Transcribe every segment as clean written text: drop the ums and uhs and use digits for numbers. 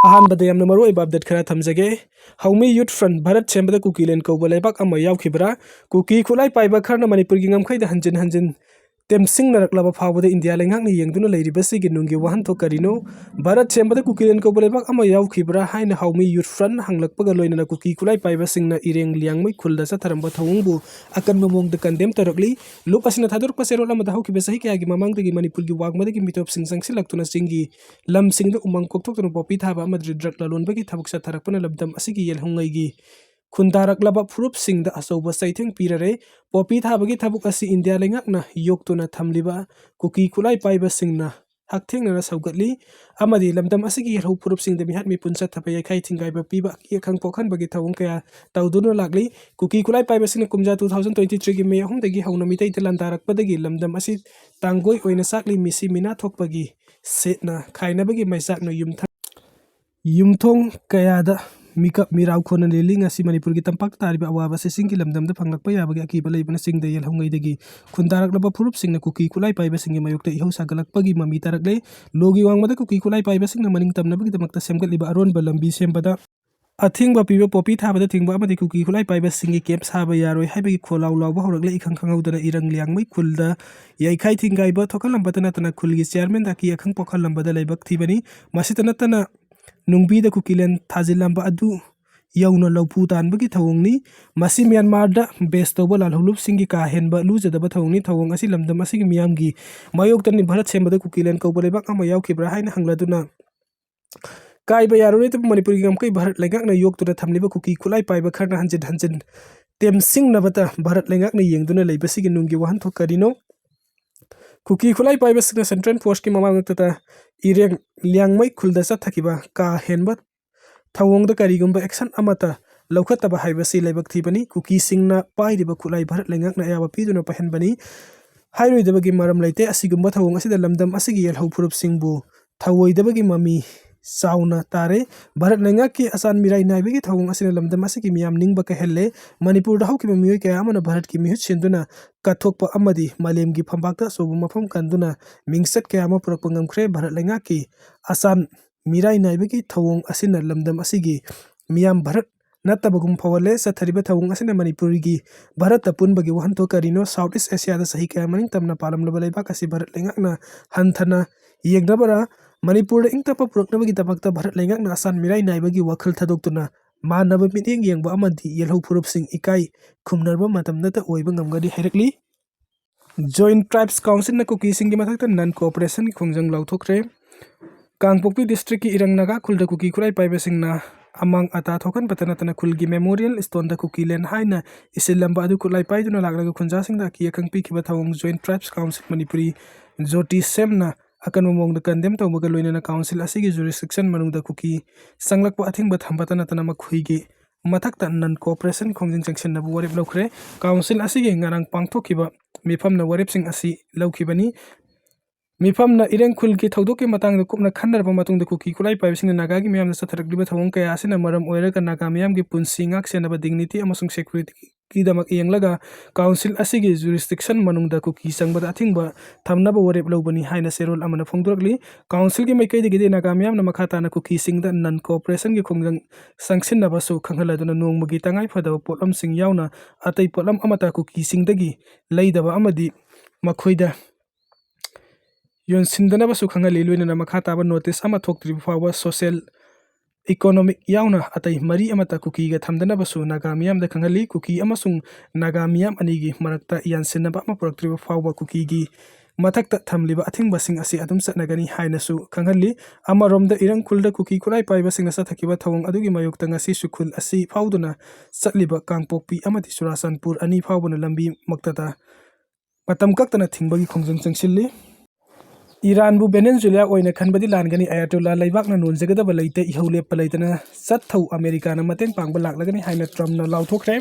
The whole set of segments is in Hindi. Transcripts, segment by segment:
अहानबद यामना मरुओइबा अपडेट खरा थमजगे हौमी यूथ फ्रंट भारत सेंबदा कुकीलैंड कौबा लेबाक अमा यावखिब्रा कुकी खुलाई पाइबा खरना मणिपुर की ngमखैदा हंजन हंजन तेमसिंग नरकलाबा फावदा इंडिया लेंगाकना येंगदुना लेरिबसिगी नुंगी वहनथो करिनो भारत सेंबदा कुकीलैंड कौबा लेबाक अमा यावखिब्रा हाइना हौमी यूथ फ्रंट हंगलकपगा लोइनना कुकी खुलाई पाइबा सिंगना इरेंग लियांगमै खुलदा चथरंबा थौंगबु अकनबा मोंगदा कंडेम तरकली लुप असिना थादोरकपा सेरोल अमदा हौखिबा सही कयागी ममांगदगी मणिपुर की वागमदगी मितोप सिंग संगसिलक्तुना चिंगी लमसिंगदा उमंग कोक्थोक्तुना पॉपी थाबा अमद्रि ड्रग लालोनबगी थबक चथरकपना लबदम असिगी येलहौंगैगी खुंदारकलबा फुरुपसिंगदा अचौबा चैथेंग पीररे पॉपी थाबगी थबक असि इंडिया लेंगाकना योक्तुना थमलिबा कुकी खुलाई पाइबासिंगना हकथेंगना सौगतली अमदि लमदम असिगी येलहौ फुरुपसिंगदा मिहात मिपुन चथबा यखाई थिंगाइबा पीबा यखंग पोखनबगी थवंग कया तौदुना लागली कुकी खुलाई पाइबासिंगना कुमजा 2023 की मे अहुमदगी हौना मितै तलांदारकपदगी लमदम असि तांगोय ओइना साकली मिसि मिना थोकपगी सेटना खाइनबगी मैसाकना युमथोंग कयादा मिकअप मिराव खोना लेलिंग असि मणिपुर की तंपाक तारिबा अवाबा से सिंगी लमदमदा फंगलकपा याबगी अकीबा लेबना सिंगदा येलहौंगैदगी खुंदारकलबा फुरुपसिंगना कुकी खुलाई पाइबा सिंगी मयोक्ता इहौ सागलकपगी ममी तारकले लोगी वांगमदा कुकी खुलाई पाइबा सिंगना मनिंग तमनबगी दमकता सेमगतलिबा अरोनबा लंबी सेमबदा अथिंगबा पीबा पॉपी थाबदा थिंगबा अमदि कुकी खुलाई पाइबा सिंगी कैंप साबा यारोय हाइबगी खोलाव लावबा हौरकले इखंग खंगौदना इरंग लियांगमै खुलदा याइखाई थिंगाइबा थोखलंबदा नतना खुलगी चेयरमैन दाकी अखंग पोखलंबदा लेबक थिबनी मसिता नतना नुंगबीदा कुकीलैंड थाजिलंबा अदु यौना लौफू तानबगी थवंगनी मसि म्यांमारदा बेस तौबा लालहुलुप सिंगी का हेनबा लुजदबा थवंगनी थवंग असि लमदम असिगी मियामगी मयोक्तनि भारत सेंबदा कुकीलैंड कौबा लेबाक अमा यावखिब्रा हाइना हंगलादुना काइबा यारोय तब मणिपुर की ngमकै भारत लेंगाकना योक्तुना थमलिबा कुकी खुलाई पाइबा खरना हंजन हंजन तेमसिंग नबता भारत लेंगाकना येंगदुना लेबसिगी नुंगी वहनथो करिनो कुकी खुलाई पाइबा सिंगना सेंट्रल फोर्स की ममांगतता इरेंग लियांगमै खुलदा चथकिबा का हेनबा थवंगदा करिगुंबा एक्शन अमता लौखतबा हाइबसि लेबक थिबनी कुकी सिंगना पाइरिबा खुलाई भारत लेंगाकना याबा पीदुना पहनबनी हाइरोइदबगी मरम लेते असिगुंबा थवंग असिदा लमदम असिगी येलहौ फुरुप सिंगबु थवोइदबगी ममी चाउना तारे भारत लेंगाक की आसान मिराई नाइबगी थवंग असिना लमदम असिगी मियाम निंगबा कहले मणिपुर हौकिबा मियोय कया अमना भारत की मिहुत सिंदुना कथोकपा अमदि मालेमगी फंबाकता सोबु मफम कंदुना मिंगसत कया अमा पुरकपा ngमख्रे भारत लेंगाक की आसान मिराई नाइबगी थवंग असिना लमदम असिगी मियाम भारत नतबगुम फवले सथरिबा थवंग असिना मणिपुरी भारत पुनबगी वहनथो करिनो साउथ ईस्ट एशिया दा सही कया मनिंग तमना पालमलबा लेबाक असि भारत लेंगाकना हंथना येगदबरा मणिपुर इंगतपा पुरकनबगी दमकता भारत लेंगाकना आसान मिराई नाइबगी वखल थदोक्तुना मानब मिटिंग येंगबा अमदि येलहौ फुरुपसिंग इकाई खुमनरबा मतमनता ओइबा ngमगदी हैरकली जॉइंट ट्राइब्स काउंसिल ना कुकी सिंगी मथकता नन कोऑपरेशन की खोंजंग लाउथोखरे कांगपोक्पी डिस्ट्रिक्ट की इरंगनागा खुलदा कुकी खुलाई पाइबा सिंगना अमंग अता थोकन पतनतना खुलगी मेमोरियल स्टोन दा कुकीलैंड हाइना इसिलंबा अदु खुलाई पाइदुना लागलगा खुंजा सिंगदा की अकंग पीखिबा थवंग जॉइंट ट्राइब्स काउंसिल मणिपुरी जोटी सेमना अकन मोंगदा कंडेम तौबगा लोइनना काउंसिल असिगी जुरिस्डिक्शन मनुदा कुकी संगलकपा अथिंगबा थंबतनतना मखुइगी मथकता नन कोऑपरेशन खोंजिंग जंक्शननबु वरेप लौखरे काउंसिल असिगी ngarang पांगथोखिबा मिफमना वरेपसिंग असि लौखिबनी मिफमना इरेंग खुल की थौदोक के मतंग कुपना खन्नरबा मतुंग कुकी खुलाई पाइबसिंग नागागी मियामना सथरकलिबा थवंग कया असिना मरम ओइरगा नागा मियामगी पुंसी ngak सेनबा डिग्निटी अमसुंग सिक्युरिटी की दमक येंगलगा काउंसिल असिगी जुरिस्डिक्शन मनुंगदा कुकी संगबदा अथिंगबा थमनबा वरेप लौबनी हाइना सेरोल अमना फोंदोरकली काउंसिल की मैकैदगी नागा मियामना मखाताना कुकी सिंगदा नन कोऑपरेशन की खोंजंग संगसिनबसु खंगहलादुना नोंगमगी तंगाई फदबा पोटलम सिंग यावना अतै पोटलम अमता कुकी सिंगदगी लैदबा अमदि मखोइदा योनसिंदनबसु खंगली लोइनना मखाताबा नोटिस अमा थोक्त्रिबा फावबा सोशल इकोनॉमिक यावना अतै मरी अमता कुकीगा थमदनबसु नागा मियामदा खंगली कुकी अमसुंग नागा मियाम अनिगी मरक्ता यानसिनबा अमा पुरक्त्रिबा फावबा कुकीगी मथक्ता थमलिबा अथिंगबसिंग असि अदुम चटनगनी हाइनसु खंगली अमरोमदा इरंग खुलदा कुकी खुलाई पाइबसिंग सथकिबा थवंग अदुगी मयोक्ता ngasi सुखुल असि फावदुना चटलिबा कांगपोक्पी अमति चुराचंदपुर अनि फावबना लंबी मक्तता मतम कक्तना थिंगबगी खोंजंग चंगसिल्ली ईरान बु वेनेजुएला ओइना खनबदी लानगनी अयातोला लेबाकना नोनजगदबा लेते इहौ लेपा लेतना चथौ अमेरिका ना मतेंग पांगबा लागलगनी हाइना ट्रम्पना लाउथोखरे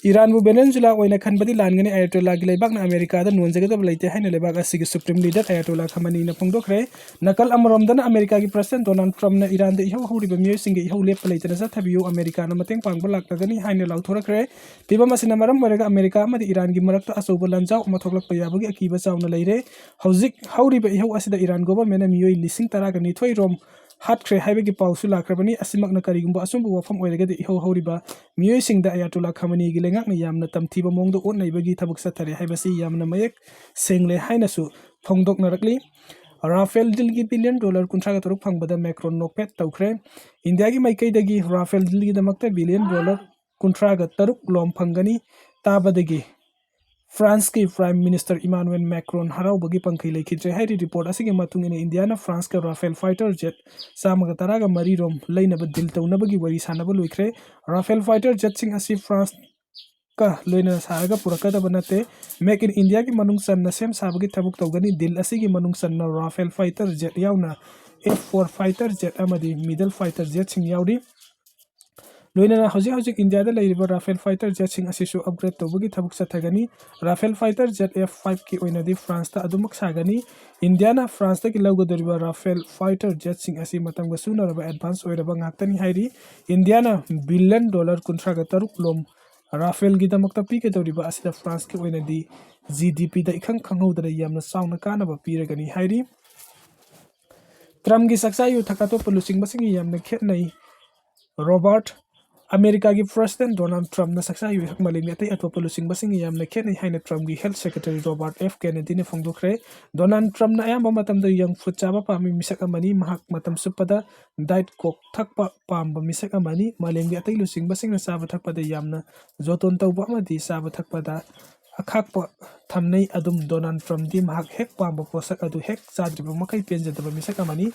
ईरान बु वेनेजुएला ओइना खनबदी लानगनी अयातोला की लेबाकना अमेरिका दा नोनजगदबा लेते हाइना लेबाक असिगी सुप्रीम लीडर अयातोला खमनी ना फोंदोखरे नकल अमरोमदना अमेरिका की प्रेसिडेंट डोनाल्ड ट्रम्प ना ईरान दा इहौ हौरिबा मियोइसिंगे इहौ लेपा लेतना चथबियो अमेरिका ना मतेंग पांगबा लागलगनी हाइना लाउथोरखरे तिबा मसिना मरम ओइरगा अमेरिका अमदि ईरान की मरक्ता अचौबा लंजाव अमा थोकलकपा याबगी अकीबा चावना लेरे हौजिक हौरिबा इहौ असिदा ईरान गवर्नमेंट ना मियोइ लिसिंग 12 रोम हाटख्रे हाइबगी पाउसु लाख्रबनी असिमकना करिगुंबा असुंबु वफम ओइरगदि इहो हौरिबा मियोइसिंगदा अयातुल्ला खामनीगी लेंगाकना यामना तमथिबा मोंगदो ओननाइबगी थबक सथरे हाइबसी यामना मयेक सेंगले हाइनसु फोंगदोकनरकली राफेल डीलगी $1 बिलियन कुंथ्रागा तरुक फंगबदा मैक्रोन नोकपेट तौख्रे इंडिया की माइकैदगी राफेल डीलगी दमकता $1 बिलियन कुंथ्रागा तरुक लोम फंगनी ताबदगी फ्रांस की प्राइम मिनिस्टर इमानुएल मैक्रोन हराउबगी पंखै लेखिद्रे हाइरि रिपोर्ट असिगे मतुंगिने इंडिया फ्रांस का राफेल फाइटर जेट सामगा तरागा मरीरोम लैनब दिल तौनबगी वरी सानब लुइख्रे राफेल फाइटर जेट सिंग असी फ्रांस का लोइना सारगा पुरकदब नते मेक इन इंडिया की मनुंग सन्ना सेम साबगी थबुक तौगनी दिल असिगे मनुंग सन्ना राफेल फाइटर जेट याउना F4 फाइटर जेट अमदी मिडल फाइटर जेट सिंग याउरी लोइना हजिक इंडिया दा लैरिबा राफेल फाइटर जेट सिंग असिसु अपग्रेड तौबगी थबुक सथगनी राफेल फाइटर जेट F5 की ओइनादी फ्रांस ता अदुमक सागनी इंडिया ना फ्रांस ता की लौगदरिबा राफेल फाइटर जेट सिंग असि मतंग सुनरबा एडवांस ओइरबा ngaktani हाइरि इंडिया ना $1 बिलियन कुंथ्रागा तरुक लोम राफेल की दमकता पीके तौरिबा असिदा फ्रांस की ओइनादी GDP दा इखंग खंगौदरा यामना साउना कानबा पीरगनी हाइरि ट्रम्प की सक्सायु थकातो पुलुसिंग बसिंग यामना खेतनै रॉबर्ट अमेरिका की प्रेसिडेंट डोनाल्ड ट्रम्प ने सक्सायु हकमलिंग अतै अतोप लुसिंग बसिंग यामना खेतनै हाइना ट्रम्प की health secretary Robert F Kennedy ने फोंदोखरे डोनाल्ड ट्रम्प ना अयाम मतमदा यंग फुड चाबा पामी मिसक अमनी महक मतम सुपदा डाइट कोक थकपा पाम मिसक अमनी मालेंगी अतै लुसिंग बसिंग ना साबा थकपदा यामना जोतोन तौबा अमदी साबा थकपदा अखाकपा थमनै अदुम डोनाल्ड ट्रम्प दी महक हेक पाम पोसक अदु हेक चाद्रिबा मखै पेंजदबा मिसक अमनी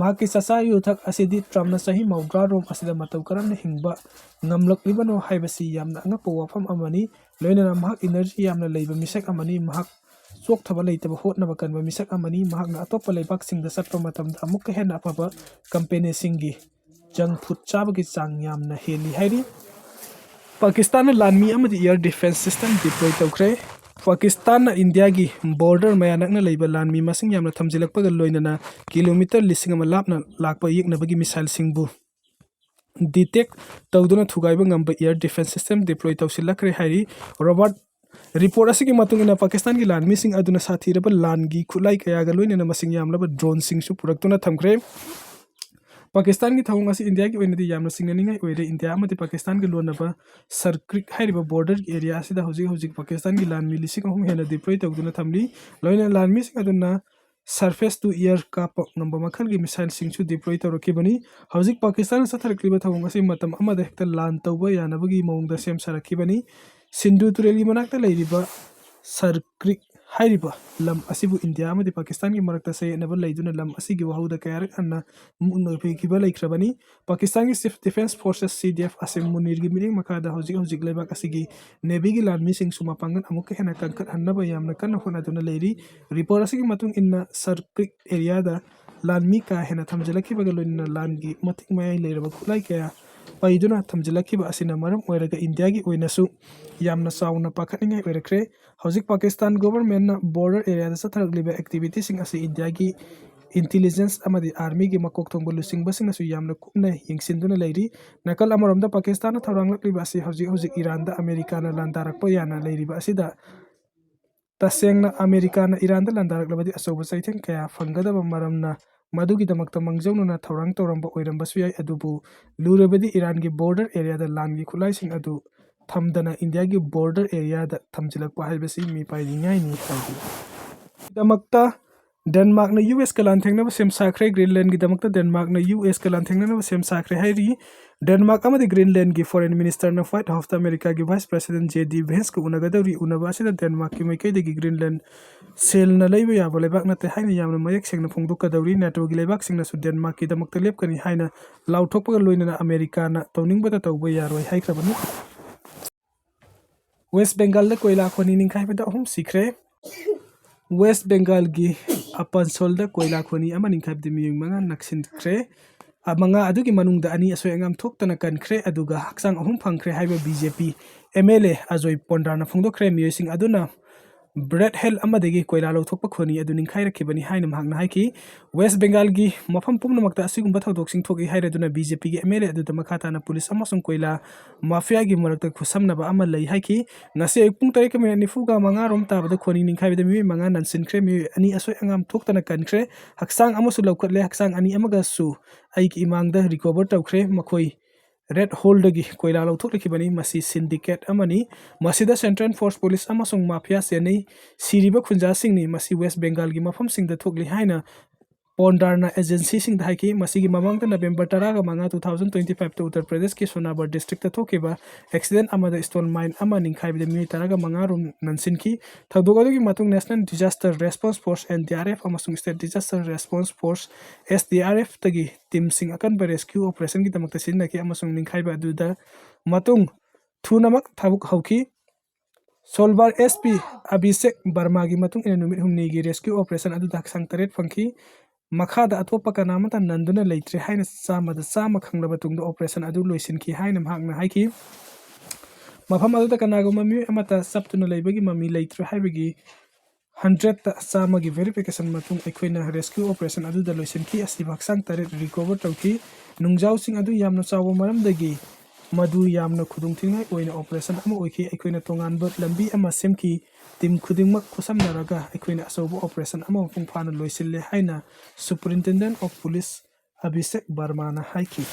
महक ससायु थक असिदी ट्रम्प ना सही मौद्रा रोम असिदा मतौ करम हिंगबा ngamlakliबनो हाइबसी यामना अंगप वाफम अमनी लोइना महक एनर्जी यामना लैबा मिसक अमनी महक चोक थबा लैतबा होटनबा कनबा मिसक अमनी महकना अतोप लेबाक सिंगदा सत्पा मतमदा अमुक हेना अफबा कंपनी सिंगी जंग फुड चाबगी चांग यामना हेली हाइरि पाकिस्तान लानमी अमदी एयर डिफेंस सिस्टम डिप्लॉय तौख्रे पाकिस्तान इंडिया की बॉर्डर मयानकना लैबा लानमी मसिंग यामना थमजिलकपगा लोइना किलोमीटर 1000 लापना लाकपा येकनबगी मिसाइल सिंगबु डिटेक्ट तौदुना थुगाइबा ngamba air defence system deploy तौसिलखरे हाइरि रॉबर्ट रिपोर्ट असिगे मतुंगिना पाकिस्तान की लानमी सिंग अदुना साथीरबा लानगी खुलाई कयागा लोइना मसिंग यामलबा ड्रोन सिंगसु पुरक्तुना थमख्रे पाकिस्तान की थौंग असी इंडिया की ओइनदी यामना सिंगनिंgai ओइरे इंडिया अमति पाकिस्तान के लोनबा सरक्रिक हाइरिबा बॉर्डर एरिया असिदा हौजिक पाकिस्तान की लानमी लिसिंग अहुम हेना डिप्लॉय तौदुना थमली लोइना लानमी सिंग अदुना सरफेस टू एयर काप नंबर मखल की मिसाइल सिंगसु डिप्लॉय तौरखिबनी हौजिक पाकिस्तान सथरक्लिबा थौंग असी मतम अमदा हेक्ता लान तौबा यानबगी मौंगदा सेम सरखिबनी सिंधु तुरेली मनाक्ता लैरिबा सरक्रिक हाइरिबा लम असिबु इंडिया अमदि पाकिस्तान की मरक्ता सयनबा लैदुना लम असिगी वहौदा कयारक अन्ना मुनफिकिबा लैख्रबनी पाकिस्तान की सिर्फ डिफेंस फोर्सेस CDF असिम मुनीरगी मिरिंग मखादा हौजिक लेबाक असिगी नेवी की लानमी सिंग सुमा पांगन अमुक हेना कंकट हन्नबा यामना कन्न होनादुना लैरि रिपोर्ट असिगी मतुंग इन्ना सरक्रिक एरिया दा लानमी का हेना थमजलखिबा लोइना लानगी मतिक मयाई लैरबा खुलाई कया पैदुना थमजलखिबा असिना मरम ओइरगा इंडिया की ओइनसु यामना साउना पाखनिंgai ओइरख्रे हौजिक पाकिस्तान गवर्नमेंट ना बॉर्डर एरिया दा सथरग्लिबा एक्टिविटी सिंग असि इंडिया की इंटेलिजेंस अमदि आर्मी की मकोक थोंबा लुसिंग बसिंगसु यामना कुपना यंगसिंदुना लैरि नकल अमरमदा पाकिस्तान थौरांगलक्लिबा असि हौजिक ईरान दा अमेरिका ना लांदारकपा याना लैरिबा असिदा तसेंगना अमेरिका ना ईरान दा लांदारकलबदि अचौबा चैथें कया फंगदबा मरमना मधुगिदमक्ता मंगजौनुना थौरांग तौरंबा ओइरंबसु याय अदुबु लुरबदि ईरान की बॉर्डर एरिया दा लांगी खुलाइसिंग अदु थमदना इंडिया की बॉर्डर एरिया दा थमजिलकपा हाइबसि मी पाइदिङाइनि हाइदि दमक्ता डेनमार्क ना US का लांथेंगनबा सेम साख्रे ग्रीनलैंड की दमक्ता डेनमार्क ना US का लांथेंगनबा सेम साख्रे हाइरि डेनमार्क अमदि ग्रीनलैंड की फॉरेन मिनिस्टर ना व्हाइट हाउस दा अमेरिका की वाइस प्रेसिडेंट JD Vance को उनगदौरी उनबा असिदा डेनमार्क की मैकैदगी ग्रीनलैंड सेल ना लैबा याबा लेबाक नते हाइना यामना मयक सेंगना फोंदोकदौरी नाटो की लेबाक सिंगना सु डेनमार्क की दमक्ता लेबकनी हाइना लाउथोकपा लोइना अमेरिका ना तौनिंगबदा तौबा यारोय हाइख्रबनी वेस्ट बंगाल दा कोयला खनि निंखाइबदा अहुम सिख्रे वेस्ट बंगाल की अपनसोल दा कोयला खनि अमा निंखाइबदि मियुं मंगा नक्सिनख्रे मंगा अदुगी मनुंगदा अनि असोय अंगाम थोक्तना कनख्रे अदुगा हक्सांग अहुम फंख्रे हाइबा BJP MLA अजोय पोंडाना फोंदोख्रे मियुसिंग अदुना ब्रेड हेल अमदगी कोयला लौथोकप खोनी अदु निंखाइरखिबनी हाइना महाकना हाइकी वेस्ट बेंगाल की मफम पुमनमक्ता असिगुंबा थौदोकसिंग थोकी हाइरदुना बीजेपी की एमएलए अदुदा मखाताना पुलिस अमसुंग कोयला माफिया की मरक्ता खुसमनबा अमा लई हाइकी ngasi ayuk pung 3:45 rom tabada khoni ningkhaibida mi manga nansinkhre mi ani asoi angam thoktana kankhre haksang amasu laukatle haksang ani amaga su aiki imangda recover tawkhre makhoi red hole dagi koila lauthoklikibani masi syndicate amani masida central force police amasung mafia senei siriba khunja singni masi west bengal gi mafam singda thokli haina Pondarna agency sing the Haki, Masigi Mamang, November Taraga Manga 2025 to Uttar Pradesh Kishonabar district Tokiba, accident Amada Stone Mine Amaning Kai the Militaraga Mangarum Nansinki, Tadogogi Matung National Disaster Response Force and DRF Amasung State Disaster Response Force SDRF Tagi, Tim Sing Akan Rescue Operation Gitamakasinaki Amasung Ninkaiba Duda Matung Tunamak Tabuk Hauki. Solvar SP Abhishek Barmagi matung ina numit humni gi rescue operation adu daksang taret fangki makhada atopa kanamata nanduna leitre haina sama khanglaba tungda operation adu loisinki haina mahakna haiki mafam adu kanago mami amata saptuna leibagi mami leitre haibagi 100 ta sama gi verification matung ekhoina rescue operation adu da loisinki asti baksang taret recover tawki nungjaw sing adu yamna chawo maram dagi madu yamna khudung thingai oina operation ama oiki ekhoina tongan bot lambi ama semki tim khudingmak khosam naraga ekhoina asobo operation ama pungphana loisille haina superintendent of police Abhishek Barmana haiki